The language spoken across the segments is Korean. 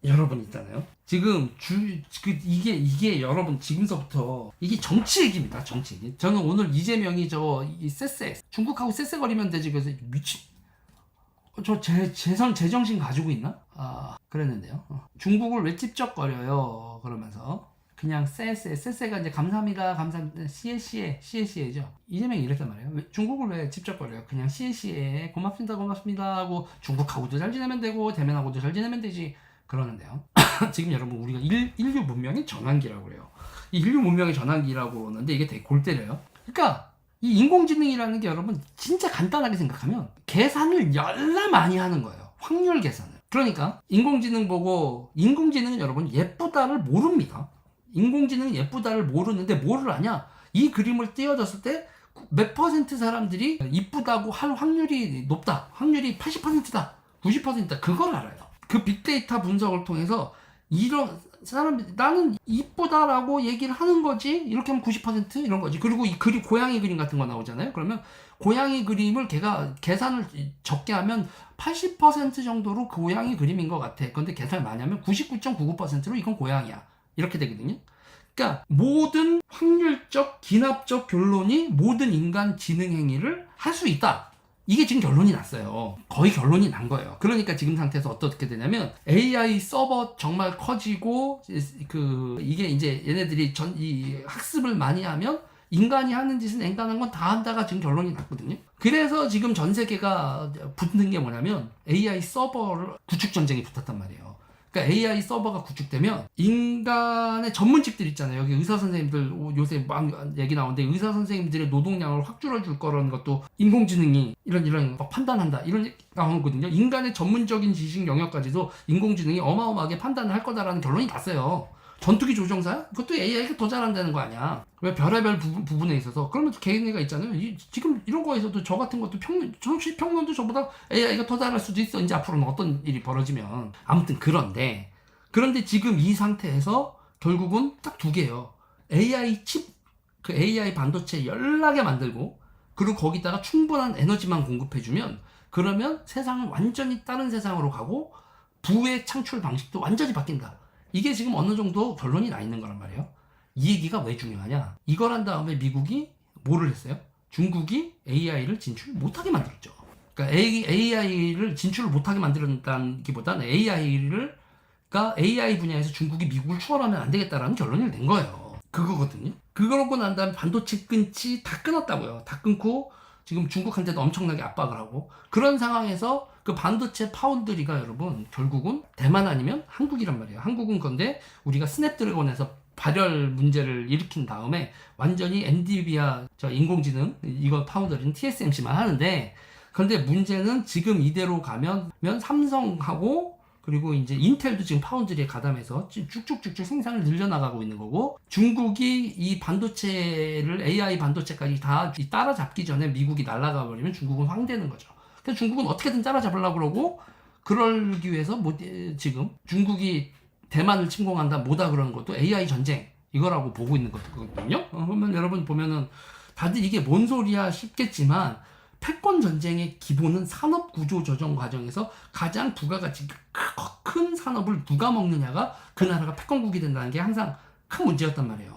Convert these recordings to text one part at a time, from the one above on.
여러분 있잖아요. 지금 이게 여러분 지금서부터 이게 정치 얘기입니다. 정치 얘기. 저는 오늘 이재명이 이 쎄쎄 중국하고 쎄쎄거리면 되지 그래서 미친 제정신 가지고 있나? 그랬는데요. 중국을 왜 찝쩍거려요? 그러면서 그냥 쎄쎄가 이제 감사합니다 시에시에죠. 이재명이 이랬단 말이에요. 중국을 왜 찝쩍거려요? 그냥 시에시에 고맙습니다 하고 중국하고도 잘 지내면 되고 대면하고도 잘 지내면 되지 그러는데요. 지금 여러분 우리가 인류 문명의 전환기라고 그래요. 이 인류 문명의 전환기라고 그러는데 이게 되게 골 때려요. 그러니까 이 인공지능이라는 게 여러분 진짜 간단하게 생각하면 계산을 열나 많이 하는 거예요. 확률 계산을. 그러니까 인공지능은 여러분 예쁘다를 모릅니다. 인공지능은 예쁘다를 모르는데 뭐를 아냐? 이 그림을 띄워줬을 때 몇 퍼센트 사람들이 이쁘다고 할 확률이 높다. 확률이 80%다. 90%다. 그걸 알아요. 그 빅데이터 분석을 통해서 이런 나는 이쁘다라고 얘기를 하는 거지. 이렇게 하면 90% 이런 거지. 그리고 이 고양이 그림 같은 거 나오잖아요. 그러면 고양이 그림을 걔가 계산을 적게 하면 80% 정도로 고양이 그림인 것 같아. 그런데 계산을 많이 하면 99.99%로 이건 고양이야. 이렇게 되거든요. 그러니까 모든 확률적 기납적 결론이 모든 인간 지능 행위를 할 수 있다. 이게 지금 결론이 났어요. 거의 결론이 난 거예요. 그러니까 지금 상태에서 어떻게 되냐면 AI 서버 정말 커지고 이게 이제 얘네들이 이 학습을 많이 하면 인간이 하는 짓은 인간한 건 다 한다가 지금 결론이 났거든요. 그래서 지금 전 세계가 붙는 게 뭐냐면 AI 서버를 구축 전쟁이 붙었단 말이에요. 그러니까 AI 서버가 구축되면 인간의 전문직들 있잖아요. 여기 의사 선생님들 요새 막 얘기 나오는데 의사 선생님들의 노동량을 확 줄여줄 거라는 것도 인공지능이 이런 막 판단한다 이런 얘기 나오거든요. 인간의 전문적인 지식 영역까지도 인공지능이 어마어마하게 판단을 할 거다라는 결론이 났어요. 전투기 조종사야? 그것도 AI가 더 잘한다는 거 아니야. 왜 별의별 부분에 있어서. 그러면 개인애가 있잖아요. 지금 이런 거에서도 저 같은 것도 평론도 저보다 AI가 더 잘할 수도 있어. 이제 앞으로는 어떤 일이 벌어지면. 아무튼 그런데 지금 이 상태에서 결국은 딱 두 개예요. AI 칩, 그 AI 반도체 연락에 만들고 그리고 거기다가 충분한 에너지만 공급해주면 그러면 세상은 완전히 다른 세상으로 가고 부의 창출 방식도 완전히 바뀐다. 이게 지금 어느 정도 결론이 나 있는 거란 말이에요. 이 얘기가 왜 중요하냐? 이걸 한 다음에 미국이 뭐를 했어요? 중국이 AI를 진출 못하게 만들었죠. 그러니까 AI를 진출을 못하게 만들었다는 기보다는 AI 분야에서 중국이 미국을 추월하면 안 되겠다라는 결론을 낸 거예요. 그거거든요. 그러고 난 다음에 반도체 끊지 다 끊었다고요. 다 끊고 지금 중국한테도 엄청나게 압박을 하고 그런 상황에서 그 반도체 파운드리가 여러분 결국은 대만 아니면 한국이란 말이에요. 한국은 건데 우리가 스냅드래곤에서 발열 문제를 일으킨 다음에 완전히 엔비디아 인공지능 이거 파운드리는 TSMC만 하는데 그런데 문제는 지금 이대로 가면 삼성하고 그리고 이제 인텔도 지금 파운드리에 가담해서 쭉쭉쭉쭉 생산을 늘려나가고 있는 거고 중국이 이 반도체를 AI 반도체까지 다 따라잡기 전에 미국이 날아가 버리면 중국은 황되는 거죠. 그래서 중국은 어떻게든 따라잡으려고 그러고 그러기 위해서 지금 중국이 대만을 침공한다 뭐다 그러는 것도 AI 전쟁 이거라고 보고 있는 거거든요. 그러면 여러분 보면은 다들 이게 뭔 소리야 싶겠지만 패권 전쟁의 기본은 산업 구조 조정 과정에서 가장 부가가치 큰 산업을 누가 먹느냐가 그 나라가 패권국이 된다는 게 항상 큰 문제였단 말이에요.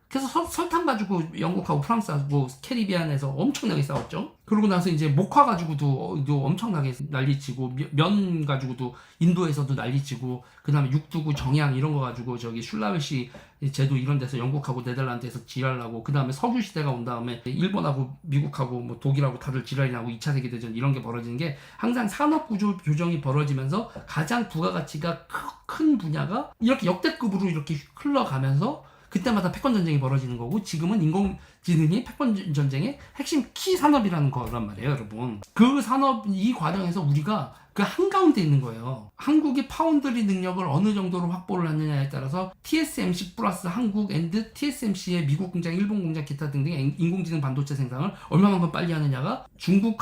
그래서 설탕 가지고 영국하고 프랑스하고 캐리비안에서 엄청나게 싸웠죠. 그러고 나서 이제 목화 가지고도 엄청나게 난리치고 면 가지고도 인도에서도 난리치고 그다음에 육두구 정양 이런 거 가지고 슐라웨시 제도 이런 데서 영국하고 네덜란드에서 지랄나고 그다음에 석유 시대가 온 다음에 일본하고 미국하고 뭐 독일하고 다들 지랄이 나고 2차 세계대전 이런 게 벌어지는 게 항상 산업 구조 교정이 벌어지면서 가장 부가가치가 큰 분야가 이렇게 역대급으로 이렇게 흘러가면서 그때마다 패권 전쟁이 벌어지는 거고 지금은 인공지능이 패권 전쟁의 핵심 키 산업이라는 거란 말이에요, 여러분. 그 산업 이 과정에서 우리가 그 한가운데 있는 거예요. 한국이 파운드리 능력을 어느 정도로 확보를 하느냐에 따라서 TSMC 플러스 한국 앤드 TSMC의 미국 공장, 일본 공장, 기타 등등의 인공지능 반도체 생산을 얼마만큼 빨리 하느냐가 중국,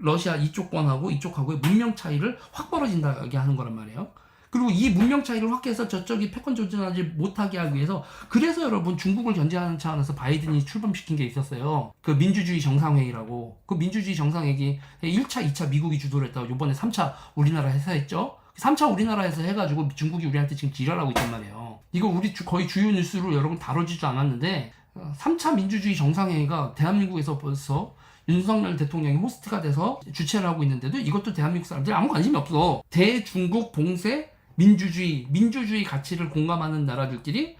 러시아 이쪽권하고 이쪽하고의 문명 차이를 확 벌어진다게 하는 거란 말이에요. 그리고 이 문명 차이를 확대해서 저쪽이 패권 조정하지 못하게 하기 위해서 그래서 여러분 중국을 견제하는 차원에서 바이든이 출범시킨 게 있었어요. 그 민주주의 정상회의라고. 그 민주주의 정상회의 1차, 2차 미국이 주도를 했다고 이번에 3차 우리나라 해서 했죠. 3차 우리나라에서 해가지고 중국이 우리한테 지금 지랄하고 있단 말이에요. 이거 우리 거의 주요 뉴스로 여러분 다뤄지지도 않았는데 3차 민주주의 정상회의가 대한민국에서 벌써 윤석열 대통령이 호스트가 돼서 주최를 하고 있는데도 이것도 대한민국 사람들이 아무 관심이 없어. 대중국 봉쇄 민주주의 가치를 공감하는 나라들끼리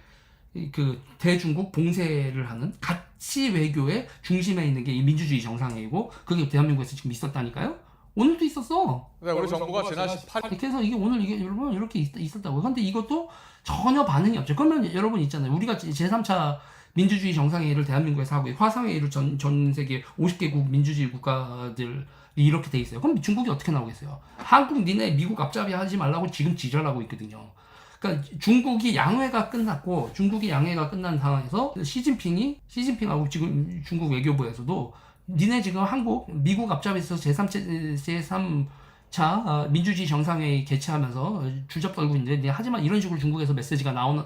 그 대중국 봉쇄를 하는 가치 외교의 중심에 있는 게 이 민주주의 정상회의고 그게 대한민국에서 지금 있었다니까요. 오늘도 있었어. 네, 우리 정부가 지난 18일 그래서 이게 오늘 이게 여러분 이렇게 있었다고. 근데 이것도 전혀 반응이 없죠. 그러면 여러분 있잖아요. 우리가 제3차 민주주의 정상회의를 대한민국에서 하고 화상회의를 전 세계 50개국 민주주의 국가들이 이렇게 돼 있어요. 그럼 중국이 어떻게 나오겠어요? 한국 니네 미국 앞잡이 하지 말라고 지금 지랄하고 있거든요. 그러니까 중국이 양회가 끝난 상황에서 시진핑하고 지금 중국 외교부에서도 니네 지금 미국 앞잡이에서 제3차 민주주의 정상회의 개최하면서 주접 떨고 있는데 하지만 이런 식으로 중국에서 메시지가 나오는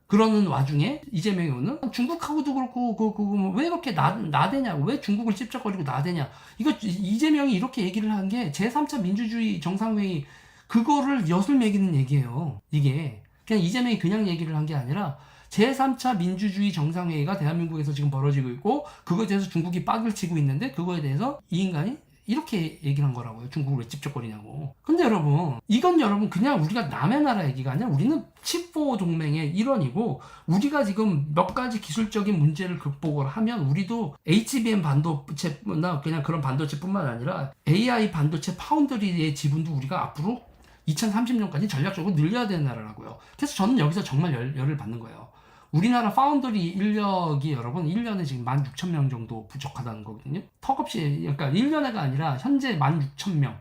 그러는 와중에 이재명이 오는 중국하고도 그렇고 왜 이렇게 나대냐고 왜 중국을 찝쩍거리고 나대냐 이거 이재명이 이렇게 얘기를 한 게 제3차 민주주의 정상회의 그거를 엿을 매기는 얘기예요. 이게 그냥 이재명이 그냥 얘기를 한 게 아니라 제3차 민주주의 정상회의가 대한민국에서 지금 벌어지고 있고 그거에 대해서 중국이 빡을 치고 있는데 그거에 대해서 이 인간이 이렇게 얘기를 한 거라고요. 중국을 왜 찝쩍거리냐고. 근데 여러분 이건 여러분 그냥 우리가 남의 나라 얘기가 아니라 우리는 칩4 동맹의 일원이고 우리가 지금 몇 가지 기술적인 문제를 극복을 하면 우리도 HBM 반도체나 그냥 그런 반도체뿐만 아니라 AI 반도체 파운드리의 지분도 우리가 앞으로 2030년까지 전략적으로 늘려야 되는 나라라고요. 그래서 저는 여기서 정말 열을 받는 거예요. 우리나라 파운드리 인력이 여러분 1년에 지금 16,000명 정도 부족하다는 거거든요. 턱없이 그러니까 1년에가 아니라 현재 16,000명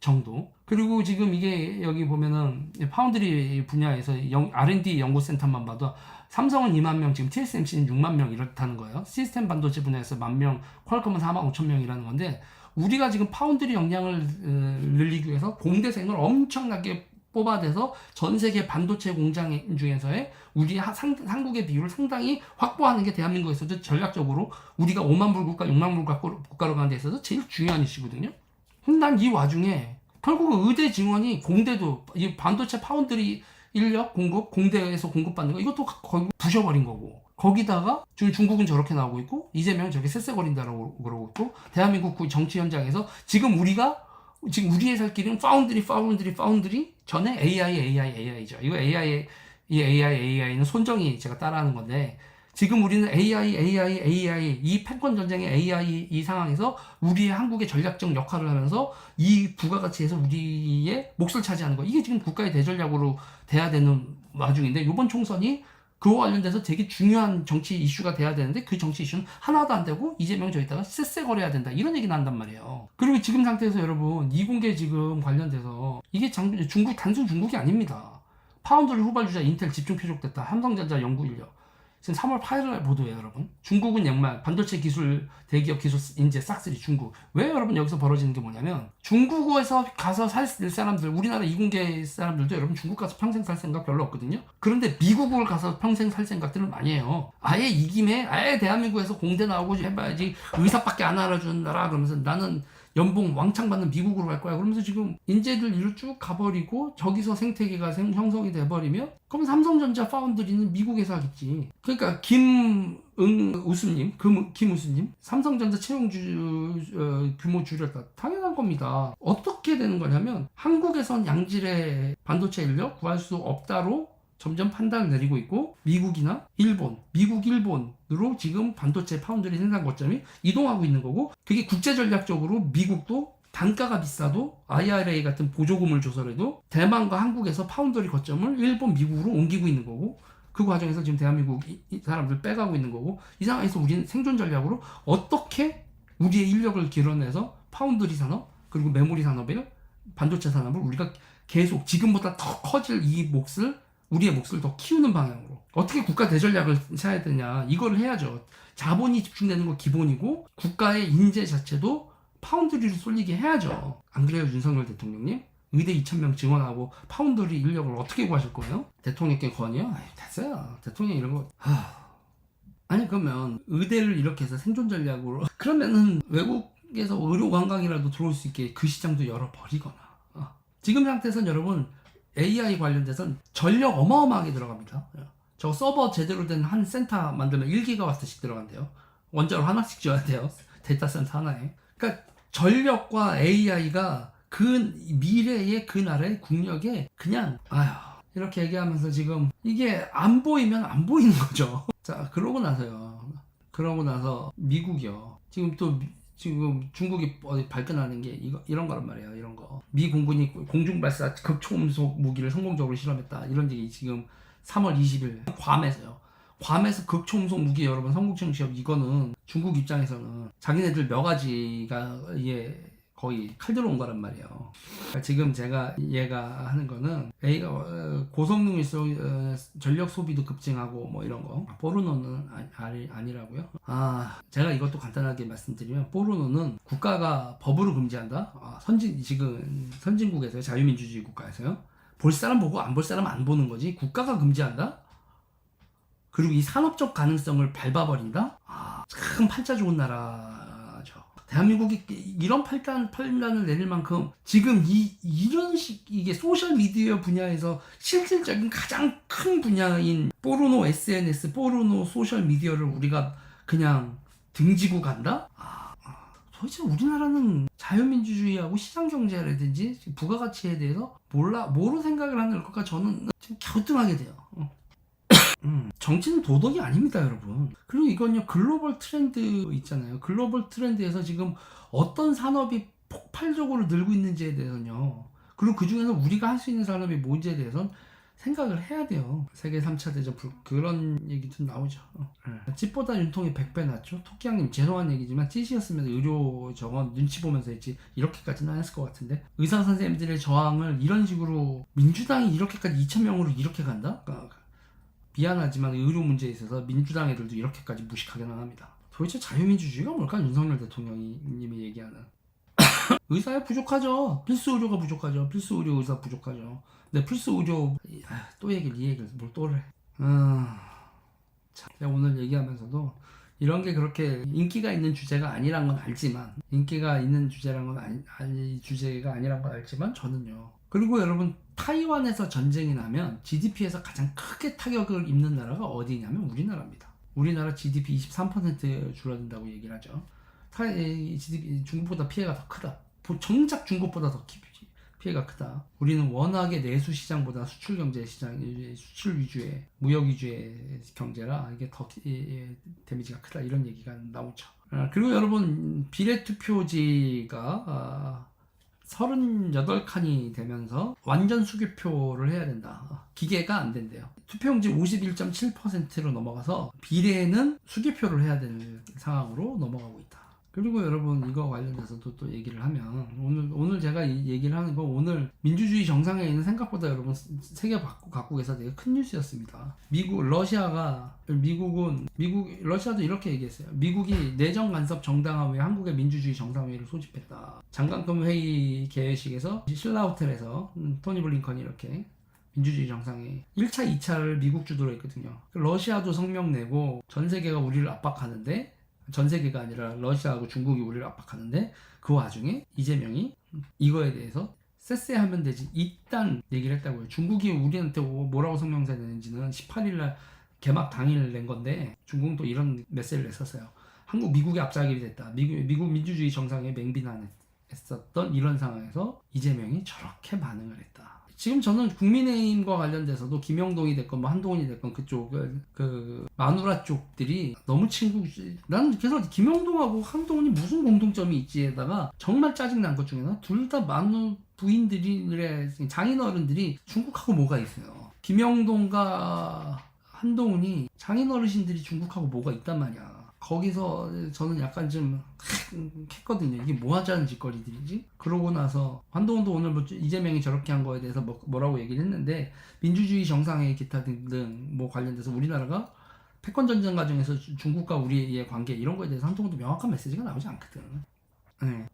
정도. 그리고 지금 이게 여기 보면은 파운드리 분야에서 R&D 연구센터만 봐도 삼성은 2만 명, 지금 TSMC는 6만 명 이렇다는 거예요. 시스템 반도체 분야에서 1만 명, 퀄컴은 4만 5천 명이라는 건데 우리가 지금 파운드리 역량을 늘리기 위해서 공대생을 엄청나게 뽑아내서 전 세계 반도체 공장 중에서의 우리 한국의 비율을 상당히 확보하는 게 대한민국에서도 전략적으로 우리가 5만 불 국가, 6만 불 국가로 가는 데 있어서 제일 중요한 이슈거든요. 난 이 와중에 결국 의대 증원이 공대도 이 반도체 파운드리 인력 공급, 공대에서 공급받는 거 이것도 거의 부셔버린 거고 거기다가 지금 중국은 저렇게 나오고 있고 이재명은 저렇게 쎄쎄거린다라고 그러고 있고 대한민국 정치 현장에서 지금 우리의 살 길은 파운드리 전에 AI죠. 이거 AI는 손정이 제가 따라하는 건데 지금 우리는 AI 이 패권 전쟁의 AI 이 상황에서 우리의 한국의 전략적 역할을 하면서 이 부가가치에서 우리의 몫을 차지하는 거 이게 지금 국가의 대전략으로 돼야 되는 와중인데 이번 총선이 그와 관련돼서 되게 중요한 정치 이슈가 돼야 되는데 그 정치 이슈는 하나도 안 되고 이재명 저기다가 쎄쎄거려야 된다 이런 얘기 난단 말이에요. 그리고 지금 상태에서 여러분 이공계 지금 관련돼서 이게 단순 중국이 아닙니다. 파운드리 후발주자 인텔 집중 표적됐다. 삼성전자 연구 인력. 지금 3월 8일날 보도해요, 여러분. 중국은 정말 반도체 기술 대기업 기술 인재 싹쓸이 중국. 왜 여러분 여기서 벌어지는 게 뭐냐면 중국에서 가서 살 사람들, 우리나라 이공계 사람들도 여러분 중국 가서 평생 살 생각 별로 없거든요. 그런데 미국을 가서 평생 살 생각들은 많이 해요. 아예 이 김에 아예 대한민국에서 공대 나오고 해봐야지 의사밖에 안 알아주는 나라 그러면서 나는 연봉 왕창 받는 미국으로 갈 거야. 그러면서 지금 인재들 이로 쭉 가버리고 저기서 생태계가 형성이 돼버리면 그럼 삼성전자 파운드리는 미국에서 하겠지. 그러니까 김우수님 삼성전자 채용 규모 줄였다. 당연한 겁니다. 어떻게 되는 거냐면 한국에선 양질의 반도체 인력 구할 수 없다로 점점 판단을 내리고 있고 미국이나 미국 일본으로 지금 반도체 파운드리 생산 거점이 이동하고 있는 거고 그게 국제 전략적으로 미국도 단가가 비싸도 IRA 같은 보조금을 줘서라도 대만과 한국에서 파운드리 거점을 일본, 미국으로 옮기고 있는 거고 그 과정에서 지금 대한민국 이 사람들 빼가고 있는 거고 이 상황에서 우리는 생존 전략으로 어떻게 우리의 인력을 길러내서 파운드리 산업 그리고 메모리 산업에 반도체 산업을 우리가 계속 지금보다 더 커질 우리의 몫을 더 키우는 방향으로 어떻게 국가 대전략을 세워야 되냐 이걸 해야죠. 자본이 집중되는 거 기본이고 국가의 인재 자체도 파운드리로 쏠리게 해야죠. 안 그래요 윤석열 대통령님? 의대 2,000명 증원하고 파운드리 인력을 어떻게 구하실 거예요? 대통령께 건의요? 됐어요. 대통령 이런 거 아니 그러면 의대를 이렇게 해서 생존 전략으로 그러면은 외국에서 의료 관광이라도 들어올 수 있게 그 시장도 열어버리거나 지금 상태에선 여러분 AI 관련돼선 전력 어마어마하게 들어갑니다. 저 서버 제대로 된 한 센터 만들면 1기가와트씩 들어간대요. 원자로 하나씩 지어야 돼요. 데이터 센터 하나에. 그러니까 전력과 AI가 그 미래의 그 나라의 국력에 그냥 이렇게 얘기하면서 지금 이게 안 보이면 안 보이는 거죠. 자, 그러고 나서 미국이요. 지금 중국이 어디 발끈하는 게 이런 거란 말이에요. 이런 거. 미 공군이 공중 발사 극초음속 무기를 성공적으로 실험했다. 이런 얘기 지금 3월 20일 괌에서요. 괌에서 극초음속 무기 여러분 성공적 시험 이거는 중국 입장에서는 자기네들 몇 가지가 이게 거의 칼 들어온 거란 말이에요. 그러니까 지금 제가 얘가 하는 거는 A가 고성능일수록 전력 소비도 급증하고 뭐 이런 거. 포르노는 아니라고요? 제가 이것도 간단하게 말씀드리면 포르노는 국가가 법으로 금지한다. 지금 선진국에서요, 자유민주주의 국가에서요. 볼 사람 보고 안 볼 사람 안 보는 거지. 국가가 금지한다. 그리고 이 산업적 가능성을 밟아버린다. 참 팔자 좋은 나라죠. 대한민국이 이런 판단을 내릴 만큼 지금 이런 이게 소셜미디어 분야에서 실질적인 가장 큰 분야인 포르노 SNS, 포르노 소셜미디어를 우리가 그냥 등지고 간다? 도대체 우리나라는 자유민주주의하고 시장경제라든지 부가가치에 대해서 뭐로 생각을 하는 걸까? 저는 좀 갸우뚱하게 돼요. 정치는 도덕이 아닙니다, 여러분. 그리고 이건요, 글로벌 트렌드 있잖아요. 글로벌 트렌드에서 지금 어떤 산업이 폭발적으로 늘고 있는지에 대해서는요. 그리고 그 중에서 우리가 할 수 있는 산업이 뭔지에 대해서는 생각을 해야 돼요. 세계 3차 대전 그런 얘기도 나오죠. 찌보다 윤통이 100배 낫죠. 토끼양님 죄송한 얘기지만 찌시였으면 의료 정원 눈치 보면서 했지 이렇게까지는 안 했을 것 같은데 의사 선생님들의 저항을 이런 식으로 민주당이 이렇게까지 2,000명으로 이렇게 간다? 미안하지만 의료 문제에 있어서 민주당 애들도 이렇게까지 무식하게 나갑니다. 도대체 자유민주주의가 뭘까? 윤석열 대통령님이 얘기하는 의사에 부족하죠. 필수 의료가 부족하죠. 필수 의료 의사 부족하죠. 근데 필수 의료 또 이 얘기를 뭘 또를 해. 제가 오늘 얘기하면서도 이런 게 그렇게 인기가 있는 주제가 아니란 건 알지만 인기가 있는 주제란 건 주제가 아니란 건 알지만 저는요. 그리고 여러분 타이완에서 전쟁이 나면 GDP에서 가장 크게 타격을 입는 나라가 어디냐면 우리나라입니다. 우리나라 GDP 23% 줄어든다고 얘기를 하죠. GDP 중국보다 피해가 더 크다. 정작 중국보다 더 피해가 크다. 우리는 워낙에 내수 시장보다 수출 경제 시장, 수출 위주의 무역 위주의 경제라 이게 더 데미지가 크다 이런 얘기가 나오죠. 그리고 여러분 비례 투표지가 38칸이 되면서 완전 수개표를 해야 된다. 기계가 안 된대요. 투표용지 51.7%로 넘어가서 비례는 수개표를 해야 되는 상황으로 넘어가고 있다. 그리고 여러분 이거 관련해서도 또 얘기를 하면 오늘 제가 얘기를 하는 건 오늘 민주주의 정상에 있는 생각보다 여러분 세계 각국에서 되게 큰 뉴스였습니다. 러시아도 이렇게 얘기했어요. 미국이 내정 간섭 정당화 후에 한국의 민주주의 정상회의를 소집했다. 장관급 회의 개회식에서 신라 호텔에서 토니 블링컨이 이렇게 민주주의 정상회의 1차, 2차를 미국 주도로 했거든요. 러시아도 성명 내고 전 세계가 우리를 압박하는데 전 세계가 아니라 러시아하고 중국이 우리를 압박하는데 그 와중에 이재명이 이거에 대해서 쎄쎄하면 되지 이딴 얘기를 했다고요. 중국이 우리한테 뭐라고 성명서 내는지는 18일날 개막 당일 낸 건데 중국도 이런 메시지를 냈었어요. 미국이 앞장이 됐다. 미국 민주주의 정상에 맹비난했었던 이런 상황에서 이재명이 저렇게 반응을 했다. 지금 저는 국민의힘과 관련돼서도 김영동이 됐건 뭐 한동훈이 됐건 그쪽 그 마누라 쪽들이 너무 나는 그래서 김영동하고 한동훈이 무슨 공통점이 있지에다가 정말 짜증난 것 중에는 둘 다 마누 부인들의 장인어른들이 중국하고 뭐가 있어요. 김영동과 한동훈이 장인어르신들이 중국하고 뭐가 있단 말이야. 거기서 저는 약간 좀 했거든요. 이게 뭐 하자는 짓거리들이지? 그러고 나서 한동훈도 오늘 뭐 이재명이 저렇게 한 거에 대해서 뭐라고 얘기를 했는데 민주주의 정상회의 기타 등등 뭐 관련돼서 우리나라가 패권 전쟁 과정에서 중국과 우리의 관계 이런 거에 대해서 한동훈도 명확한 메시지가 나오지 않거든. 네.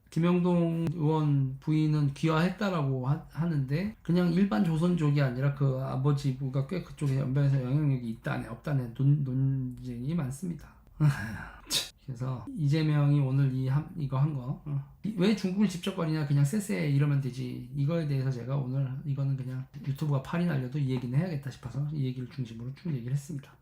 김영동 의원 부인은 귀화했다라고 하는데 그냥 일반 조선족이 아니라 그 아버지 부가 꽤 그쪽에 연변에서 영향력이 있다네 없다네 논쟁이 많습니다. 그래서 이재명이 오늘 이거 한 거, 왜 중국을 직접 거리냐, 그냥 쎄쎄 이러면 되지. 이거에 대해서 제가 오늘 이거는 그냥 유튜브가 팔이 날려도 이 얘기는 해야겠다 싶어서 이 얘기를 중심으로 쭉 얘기를 했습니다.